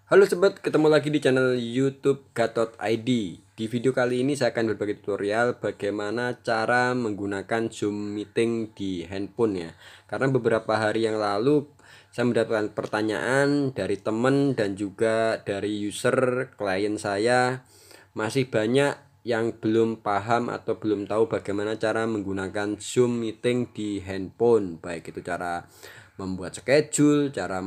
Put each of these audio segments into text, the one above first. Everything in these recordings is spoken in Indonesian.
Halo sobat, ketemu lagi di channel YouTube Gatot ID. Di video kali ini saya akan berbagi tutorial bagaimana cara menggunakan Zoom meeting di handphone ya. Karena beberapa hari yang lalu saya mendapatkan pertanyaan dari teman dan juga dari user klien saya, masih banyak yang belum paham atau belum tahu bagaimana cara menggunakan Zoom meeting di handphone. Baik itu cara membuat schedule, cara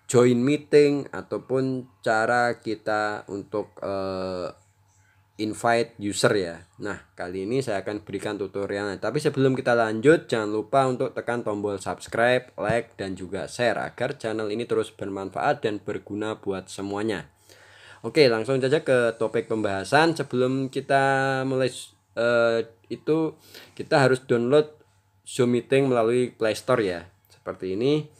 join meeting ataupun cara kita untuk invite user ya. Nah, kali ini saya akan berikan tutorialnya. Tapi sebelum kita lanjut, jangan lupa untuk tekan tombol subscribe, like, dan juga share agar channel ini terus bermanfaat dan berguna buat semuanya. Oke, langsung saja ke topik pembahasan. Sebelum kita mulai itu kita harus download Zoom Meeting melalui Play Store ya. Seperti ini.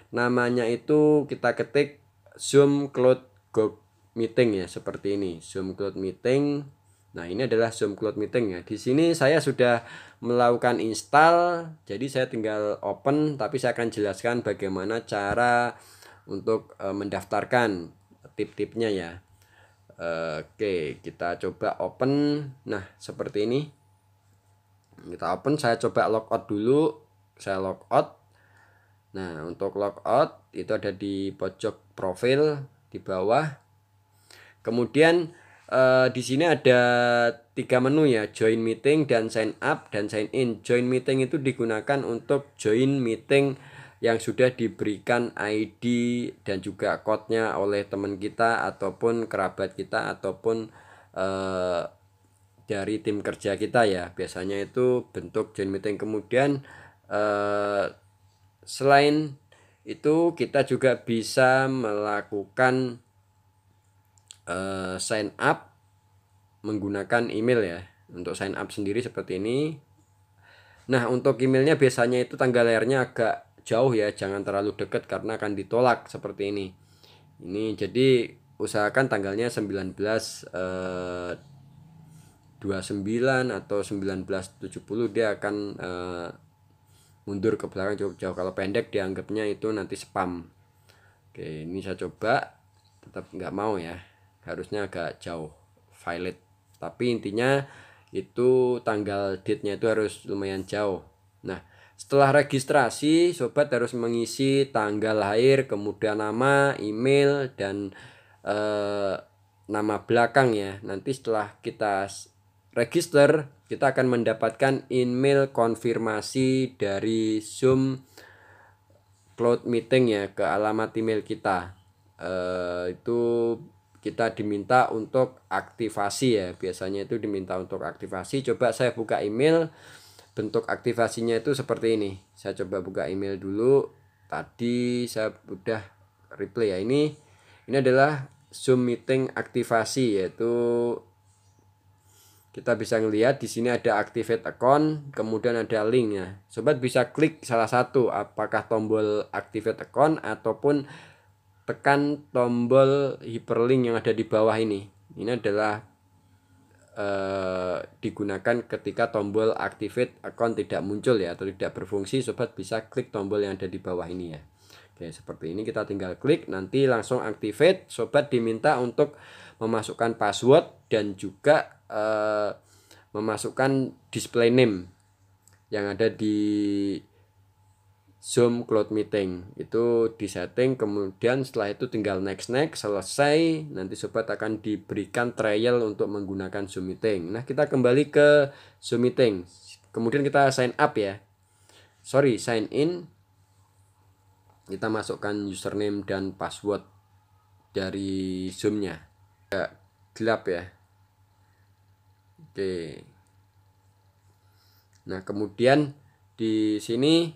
Namanya itu kita ketik Zoom Cloud Go Meeting ya, seperti ini. Zoom Cloud Meeting. Nah, ini adalah Zoom Cloud Meeting ya. Di sini saya sudah melakukan install, jadi saya tinggal open, tapi saya akan jelaskan bagaimana cara untuk mendaftarkan tip-tipnya ya. Oke, kita coba open. Nah, seperti ini. Kita open, saya coba logout dulu. Saya logout. Nah, untuk logout itu ada di pojok profil di bawah. Kemudian di sini ada 3 menu ya, join meeting dan sign up dan sign in. Join meeting itu digunakan untuk join meeting yang sudah diberikan ID dan juga code-nya oleh teman kita ataupun kerabat kita ataupun dari tim kerja kita ya. Biasanya itu bentuk join meeting. Kemudian selain itu kita juga bisa melakukan sign up menggunakan email ya. Untuk sign up sendiri seperti ini. Nah, untuk emailnya biasanya itu tanggal lahirnya agak jauh ya, jangan terlalu dekat karena akan ditolak seperti ini. Ini jadi usahakan tanggalnya 19 29 atau 1970, dia akan mundur ke belakang cukup jauh. Kalau pendek dianggapnya itu nanti spam. Oke, ini saya coba, tetap nggak mau ya, harusnya agak jauh violet, tapi intinya itu tanggal date-nya itu harus lumayan jauh. Nah, setelah registrasi sobat harus mengisi tanggal lahir, kemudian nama, email, dan nama belakang ya. Nanti setelah kita register, kita akan mendapatkan email konfirmasi dari Zoom Cloud Meeting ya ke alamat email kita. Itu kita diminta untuk aktivasi ya, biasanya itu diminta untuk aktivasi. Coba saya buka email, bentuk aktivasinya itu seperti ini. Saya coba buka email dulu. Tadi saya udah replay ya, ini adalah Zoom Meeting aktivasi, yaitu kita bisa ngelihat di sini ada activate account, kemudian ada linknya. Sobat bisa klik salah satu, apakah tombol activate account ataupun tekan tombol hyperlink yang ada di bawah ini. Ini adalah digunakan ketika tombol activate account tidak muncul ya, atau tidak berfungsi. Sobat bisa klik tombol yang ada di bawah ini ya. Oke, seperti ini kita tinggal klik, nanti langsung activate. Sobat diminta untuk memasukkan password dan juga memasukkan display name yang ada di Zoom Cloud Meeting. Itu di setting, kemudian setelah itu tinggal next, selesai. Nanti sobat akan diberikan trial untuk menggunakan Zoom Meeting. Nah, kita kembali ke Zoom Meeting, kemudian kita sign up ya, sign in. Kita masukkan username dan password dari Zoom-nya. Agak gelap ya. Oke. Nah, kemudian di sini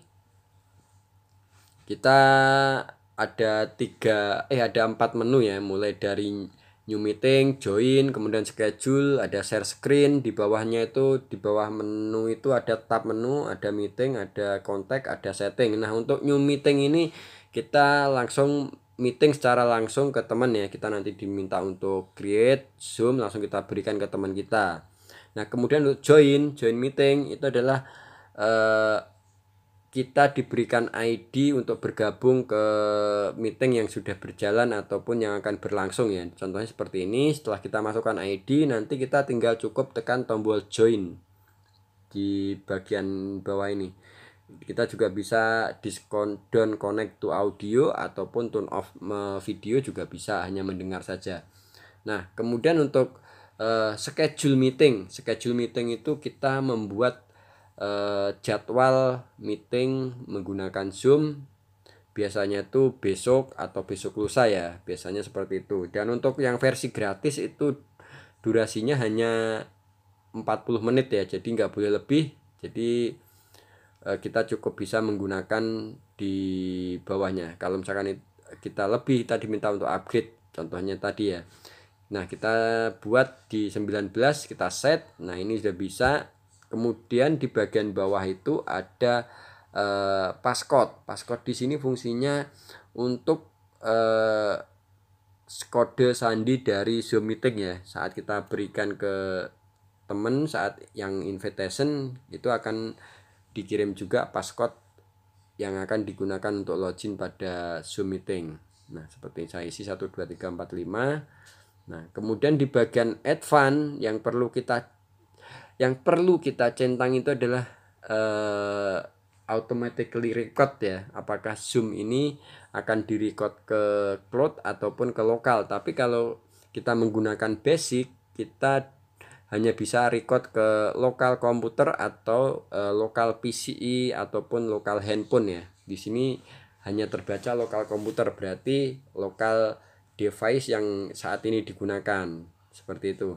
kita ada 4 menu ya, mulai dari new meeting, join, kemudian schedule, ada share screen. Di bawahnya itu, di bawah menu itu ada tab menu, ada meeting, ada kontak, ada setting. Nah, untuk new meeting ini kita langsung meeting secara langsung ke teman ya. Kita nanti diminta untuk create Zoom, langsung kita berikan ke teman kita. Nah, kemudian untuk join meeting itu adalah kita diberikan ID untuk bergabung ke meeting yang sudah berjalan ataupun yang akan berlangsung ya. Contohnya seperti ini, setelah kita masukkan ID, nanti kita tinggal cukup tekan tombol join di bagian bawah ini. Kita juga bisa don't connect to audio ataupun turn off video juga bisa, hanya mendengar saja. Nah, kemudian untuk schedule meeting itu kita membuat jadwal meeting menggunakan Zoom, biasanya itu besok atau besok lusa ya, biasanya seperti itu. Dan untuk yang versi gratis itu durasinya hanya 40 menit ya, jadi nggak boleh lebih. Jadi kita cukup bisa menggunakan di bawahnya. Kalau misalkan kita lebih, kita diminta untuk upgrade, contohnya tadi ya. Nah, kita buat di 19, kita set. Nah, ini sudah bisa. Kemudian di bagian bawah itu ada passcode. Passcode di sini fungsinya untuk kode sandi dari Zoom meeting ya. Saat kita berikan ke teman saat yang invitation, itu akan dikirim juga passcode yang akan digunakan untuk login pada Zoom meeting. Nah, seperti saya isi 1 2 3 4 5. Nah, kemudian di bagian advance yang perlu kita centang itu adalah automatically record ya. Apakah Zoom ini akan direcord ke cloud ataupun ke lokal. Tapi kalau kita menggunakan basic, kita hanya bisa record ke lokal komputer atau lokal PCI ataupun lokal handphone ya. Di sini hanya terbaca lokal komputer, berarti lokal device yang saat ini digunakan, seperti itu.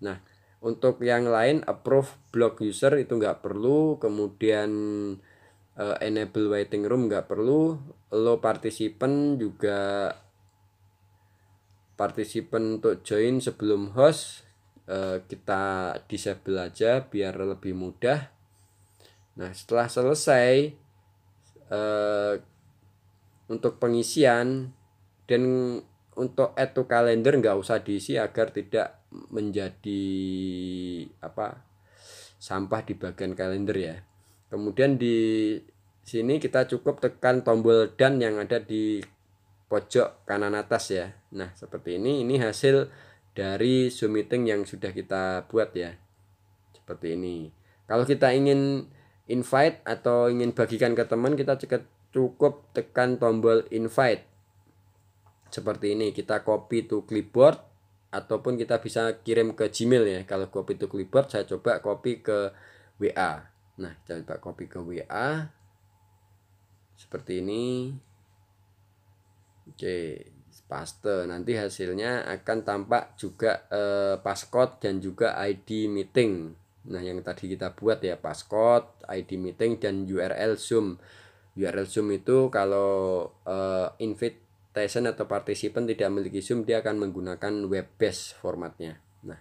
Nah, untuk yang lain approve block user itu nggak perlu, kemudian enable waiting room nggak perlu, allow participant juga, participant untuk join sebelum host kita disable aja biar lebih mudah. Nah, setelah selesai untuk pengisian dan untuk add to calendar nggak usah diisi agar tidak menjadi sampah di bagian kalender ya. Kemudian di sini kita cukup tekan tombol done yang ada di pojok kanan atas ya. Nah, seperti ini hasil dari Zoom meeting yang sudah kita buat ya. Seperti ini. Kalau kita ingin invite atau ingin bagikan ke teman, kita cukup tekan tombol invite. Seperti ini, kita copy to clipboard ataupun kita bisa kirim ke Gmail ya. Kalau copy to clipboard, saya coba copy ke WA. Nah, coba copy ke WA seperti ini. Oke, paste. Nanti hasilnya akan tampak juga passcode dan juga ID meeting. Nah, yang tadi kita buat ya, passcode, ID meeting, dan URL Zoom. URL Zoom itu kalau invitation atau participant tidak memiliki Zoom, dia akan menggunakan web based formatnya. Nah,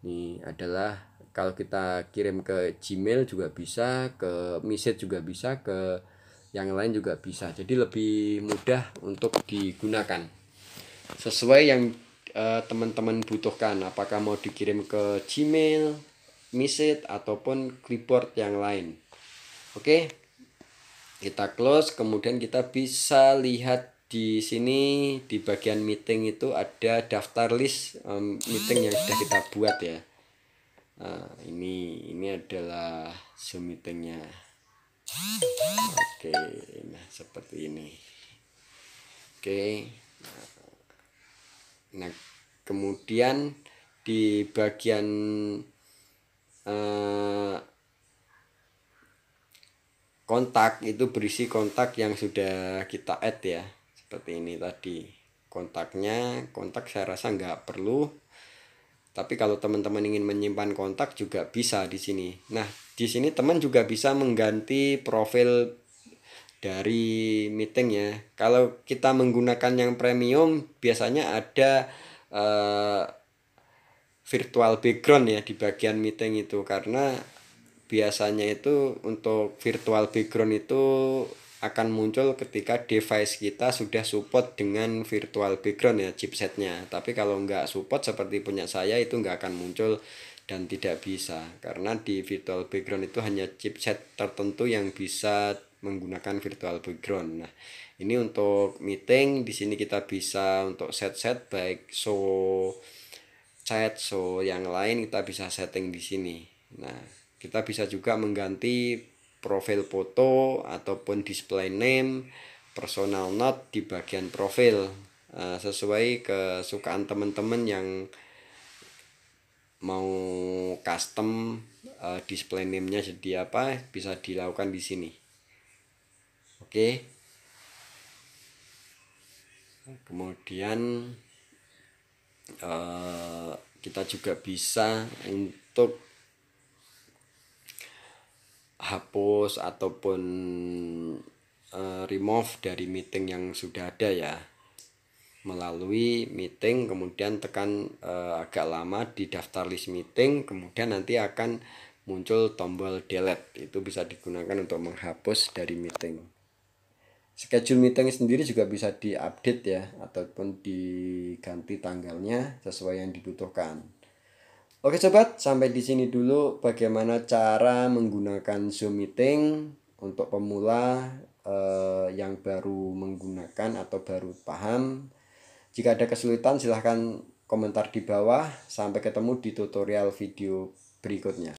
ini adalah kalau kita kirim ke Gmail juga bisa, ke message juga bisa, ke yang lain juga bisa. Jadi lebih mudah untuk digunakan sesuai yang teman-teman butuhkan, apakah mau dikirim ke Gmail, message ataupun clipboard yang lain. Oke, kita close. Kemudian kita bisa lihat di sini di bagian meeting itu ada daftar list meeting yang sudah kita buat ya. Nah, ini adalah Zoom meetingnya. Oke, nah seperti ini. Oke, nah kemudian di bagian kontak itu berisi kontak yang sudah kita add ya, seperti ini tadi. Kontak saya rasa nggak perlu, tapi kalau teman-teman ingin menyimpan kontak juga bisa di sini. Nah, di sini teman juga bisa mengganti profil dari meeting ya. Kalau kita menggunakan yang premium, biasanya ada virtual background ya di bagian meeting itu, karena biasanya itu untuk virtual background itu akan muncul ketika device kita sudah support dengan virtual background ya, chipsetnya. Tapi kalau nggak support seperti punya saya, itu nggak akan muncul dan tidak bisa, karena di virtual background itu hanya chipset tertentu yang bisa menggunakan virtual background. Nah, ini untuk meeting di sini kita bisa untuk set baik show chat, show yang lain kita bisa setting di sini. Nah, kita bisa juga mengganti profil foto ataupun display name, personal note di bagian profil sesuai kesukaan teman-teman yang mau custom display name-nya jadi apa, bisa dilakukan di sini. Oke. Kemudian kita juga bisa untuk hapus ataupun remove dari meeting yang sudah ada ya, melalui meeting, kemudian tekan agak lama di daftar list meeting, kemudian nanti akan muncul tombol delete. Itu bisa digunakan untuk menghapus dari meeting. Schedule meeting sendiri juga bisa diupdate ya, ataupun diganti tanggalnya sesuai yang dibutuhkan. Oke sobat, sampai di sini dulu bagaimana cara menggunakan Zoom meeting untuk pemula yang baru menggunakan atau baru paham. Jika ada kesulitan silahkan komentar di bawah. Sampai ketemu di tutorial video berikutnya.